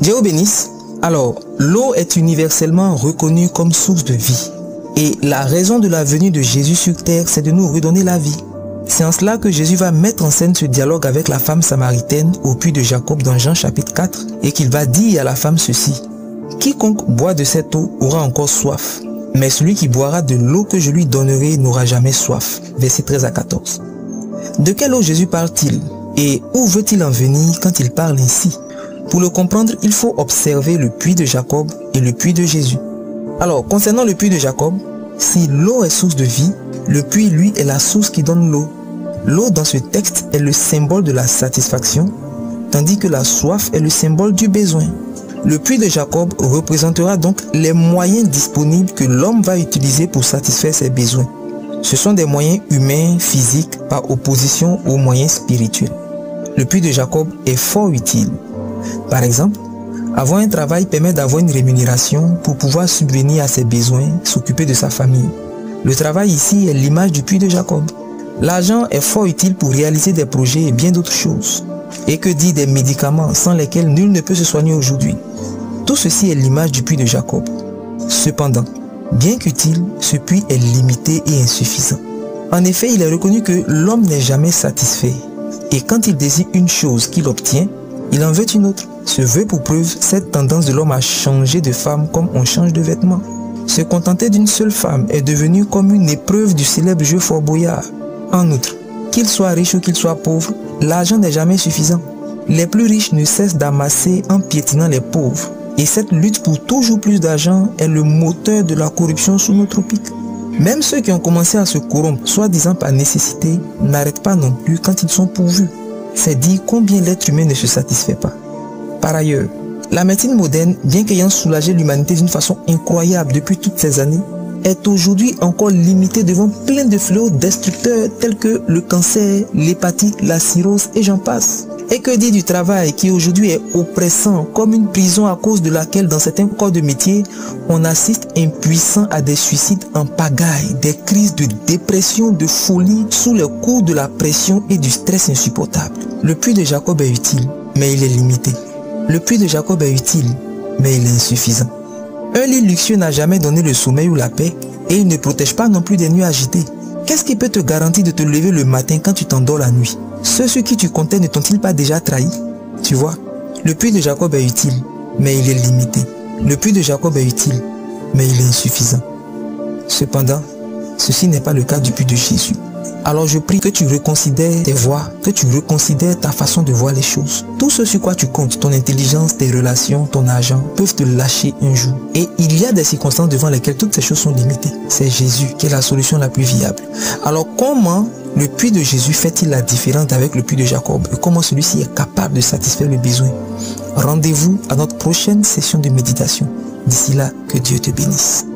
Dieu vous bénisse. Alors, l'eau est universellement reconnue comme source de vie. Et la raison de la venue de Jésus sur terre, c'est de nous redonner la vie. C'est en cela que Jésus va mettre en scène ce dialogue avec la femme samaritaine au puits de Jacob dans Jean chapitre 4 et qu'il va dire à la femme ceci. Quiconque boit de cette eau aura encore soif, mais celui qui boira de l'eau que je lui donnerai n'aura jamais soif. Versets 13 à 14. De quelle eau Jésus parle-t-il et où veut-il en venir quand il parle ainsi? Pour le comprendre, il faut observer le puits de Jacob et le puits de Jésus. Alors, concernant le puits de Jacob, si l'eau est source de vie, le puits, lui, est la source qui donne l'eau. L'eau dans ce texte est le symbole de la satisfaction, tandis que la soif est le symbole du besoin. Le puits de Jacob représentera donc les moyens disponibles que l'homme va utiliser pour satisfaire ses besoins. Ce sont des moyens humains, physiques, par opposition aux moyens spirituels. Le puits de Jacob est fort utile. Par exemple, avoir un travail permet d'avoir une rémunération pour pouvoir subvenir à ses besoins, s'occuper de sa famille. Le travail ici est l'image du puits de Jacob. L'argent est fort utile pour réaliser des projets et bien d'autres choses. Et que dire des médicaments sans lesquels nul ne peut se soigner aujourd'hui? Tout ceci est l'image du puits de Jacob. Cependant, bien qu'utile, ce puits est limité et insuffisant. En effet, il est reconnu que l'homme n'est jamais satisfait. Et quand il désire une chose qu'il obtient, il en veut une autre. Se veut pour preuve cette tendance de l'homme à changer de femme comme on change de vêtements. Se contenter d'une seule femme est devenu comme une épreuve du célèbre jeu Fort Boyard. En outre, qu'il soit riche ou qu'il soit pauvre, l'argent n'est jamais suffisant. Les plus riches ne cessent d'amasser en piétinant les pauvres. Et cette lutte pour toujours plus d'argent est le moteur de la corruption sous nos tropiques. Même ceux qui ont commencé à se corrompre, soi-disant par nécessité, n'arrêtent pas non plus quand ils sont pourvus. C'est dire combien l'être humain ne se satisfait pas. Par ailleurs, la médecine moderne, bien qu'ayant soulagé l'humanité d'une façon incroyable depuis toutes ces années, est aujourd'hui encore limitée devant plein de fléaux destructeurs tels que le cancer, l'hépatite, la cirrhose et j'en passe. Et que dire du travail qui aujourd'hui est oppressant comme une prison à cause de laquelle dans certains corps de métier, on assiste impuissant à des suicides en pagaille, des crises de dépression, de folie sous le coup de la pression et du stress insupportable. Le puits de Jacob est utile, mais il est limité. Le puits de Jacob est utile, mais il est insuffisant. Un lit luxueux n'a jamais donné le sommeil ou la paix et il ne protège pas non plus des nuits agitées. Qu'est-ce qui peut te garantir de te lever le matin quand tu t'endors la nuit? Ceux sur qui tu comptais ne t'ont-ils pas déjà trahi? Tu vois, le puits de Jacob est utile, mais il est limité. Le puits de Jacob est utile, mais il est insuffisant. Cependant, ceci n'est pas le cas du puits de Jésus. Alors je prie que tu reconsidères tes voies, que tu reconsidères ta façon de voir les choses. Tout ce sur quoi tu comptes, ton intelligence, tes relations, ton argent, peuvent te lâcher un jour. Et il y a des circonstances devant lesquelles toutes ces choses sont limitées. C'est Jésus qui est la solution la plus viable. Alors comment le puits de Jésus fait-il la différence avec le puits de Jacob et comment celui-ci est capable de satisfaire le besoin? Rendez-vous à notre prochaine session de méditation. D'ici là, que Dieu te bénisse.